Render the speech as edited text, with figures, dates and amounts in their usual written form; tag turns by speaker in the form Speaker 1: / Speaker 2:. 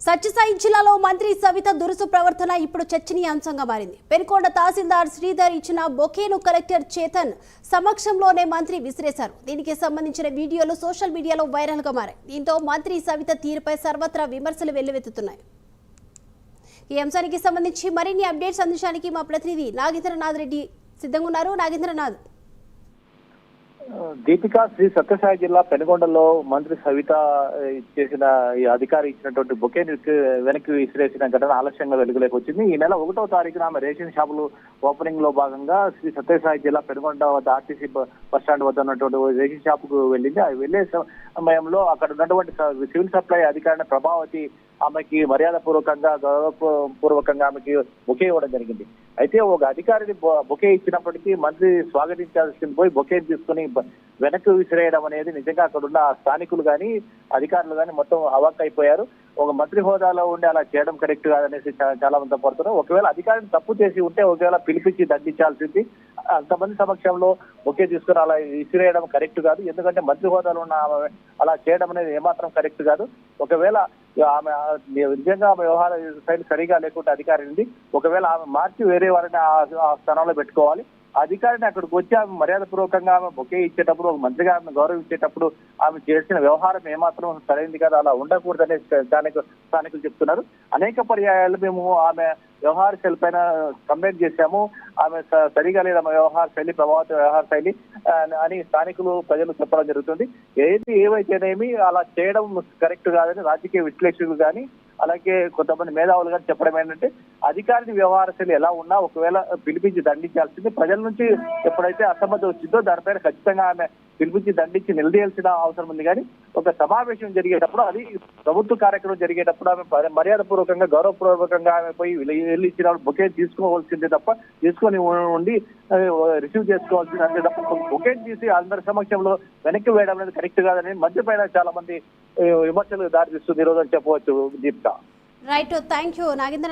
Speaker 1: సత్యసాయి జిల్లాలో మంత్రి సవిత దురుసు ప్రవర్తన ఇప్పుడు చర్చనీయాంశంగా మారింది. పెనుకొండ తహసీల్దార్ శ్రీధర్ ఇచ్చిన బొకేను కలెక్టర్ చేతన్ సమక్షంలోనే మంత్రి విసిరేశారు. దీనికి సంబంధించిన వీడియోలు సోషల్ మీడియాలో వైరల్ గా మారాయి. దీంతో మంత్రి సవిత తీరుపై సర్వత్రా విమర్శలు వెల్లువెత్తుతున్నాయి. ఈ అంశానికి సంబంధించి మరిన్ని అప్డేట్స్ అందించడానికి మా ప్రతినిధి నాగేంద్రనాథ్ రెడ్డి సిద్ధంగా ఉన్నారు. నాగేంద్రనాథ్.
Speaker 2: దీపిక, శ్రీ సత్యసాయి జిల్లా పెనుగొండలో మంత్రి సవిత చేసిన ఈ అధికారి ఇచ్చినటువంటి బొకే వెనక్కి విసిరేసిన ఘటన ఆలస్యంగా వెలుగులోకి వచ్చింది. ఈ నెల 1వ తారీఖున ఆమె రేషన్ షాపులు ఓపెనింగ్ లో భాగంగా శ్రీ సత్యసాయి జిల్లా పెనుగొండ వద్ద ఆర్టీసీ బస్ స్టాండ్ వద్ద ఉన్నటువంటి రేషన్ షాప్ కు వెళ్ళింది. ఆ వెళ్లే సమయంలో అక్కడ ఉన్నటువంటి సివిల్ సప్లై అధికారిని ప్రభావతి ఆమెకి మర్యాద పూర్వకంగా గౌరవపూర్వకంగా ఆమెకి బొకే ఇవ్వడం జరిగింది. అయితే ఒక అధికారిని బొకే ఇచ్చినప్పటికీ మంత్రి స్వాగతించాల్సింది పోయి బొకే తీసుకుని వెనక్కి విసిరేయడం అనేది నిజంగా అక్కడ ఉన్న స్థానికులు కానీ అధికారులు కానీ మొత్తం అవాక్ అయిపోయారు. ఒక మంత్రి హోదాలో ఉండి అలా చేయడం కరెక్ట్ కాదనేసి చాలా మంది పడుతున్నారు. ఒకవేళ అధికారిని తప్పు చేసి ఉంటే ఒకవేళ పిలిపించి దండించాల్సింది. అంతమంది సమక్షంలో బొకే తీసుకుని అలా విసిరేయడం కరెక్ట్ కాదు. ఎందుకంటే మంత్రి హోదాలో ఉన్న అలా చేయడం అనేది ఏమాత్రం కరెక్ట్ కాదు. ఒకవేళ ఆమె నిజంగా ఆమె వ్యవహార శైలి సరిగా లేకుంటే అధికారిని ఒకవేళ ఆమె మార్చి వేరే వారిని ఆ స్థానంలో పెట్టుకోవాలి. అధికారిని అక్కడికి వచ్చి ఆమె మర్యాద పూర్వకంగా ఆమె బొకే ఇచ్చేటప్పుడు ఒక మంత్రిగా ఆమె గౌరవించేటప్పుడు ఆమె చేసిన వ్యవహారం ఏమాత్రం సరైనది కదా, అలా ఉండకూడదనే స్థానికులు చెప్తున్నారు. అనేక పర్యాయాలు మేము ఆమె వ్యవహార శైలి పైన కంప్లైంట్ చేశాము. ఆమె సరిగా లేదు, ఆమె వ్యవహార శైలి ప్రభావిత వ్యవహార శైలి అని స్థానికులు ప్రజలు చెప్పడం జరుగుతుంది. ఏవైతేనేమి అలా చేయడం కరెక్ట్ కాదని రాజకీయ విశ్లేషకులు కానీ అలాగే కొంతమంది మేధావులు కానీ చెప్పడం ఏంటంటే అధికారిని వ్యవహార శైలి ఎలా ఉన్నా ఒకవేళ పిలిపించి దండించాల్సింది. ప్రజల నుంచి ఎప్పుడైతే అసమ్మతి వచ్చిందో దానిపైన ఖచ్చితంగా ఆమె పిలిపించి దండించి నిలదీయాల్సిన అవసరం ఉంది. కానీ ఒక సమావేశం జరిగేటప్పుడు, అది ప్రభుత్వ కార్యక్రమం జరిగేటప్పుడు ఆమె మర్యాద పూర్వకంగా గౌరవపూర్వకంగా ఆమె పోయి వెళ్ళి ఇచ్చిన బొకే తీసుకోవాల్సిందే తప్ప తీసుకొని ఉండి రిసీవ్ చేసుకోవాల్సింది అంతే తప్ప బొకే తీసి అందరి సమక్షంలో వెనక్కి వేయడం అనేది కరెక్ట్ కాదని మంత్రి పైన చాలా మంది విమర్శలు దారితీస్తుంది ఈ రోజు అని చెప్పవచ్చు. Deepika.
Speaker 1: Right, thank you Nagendra.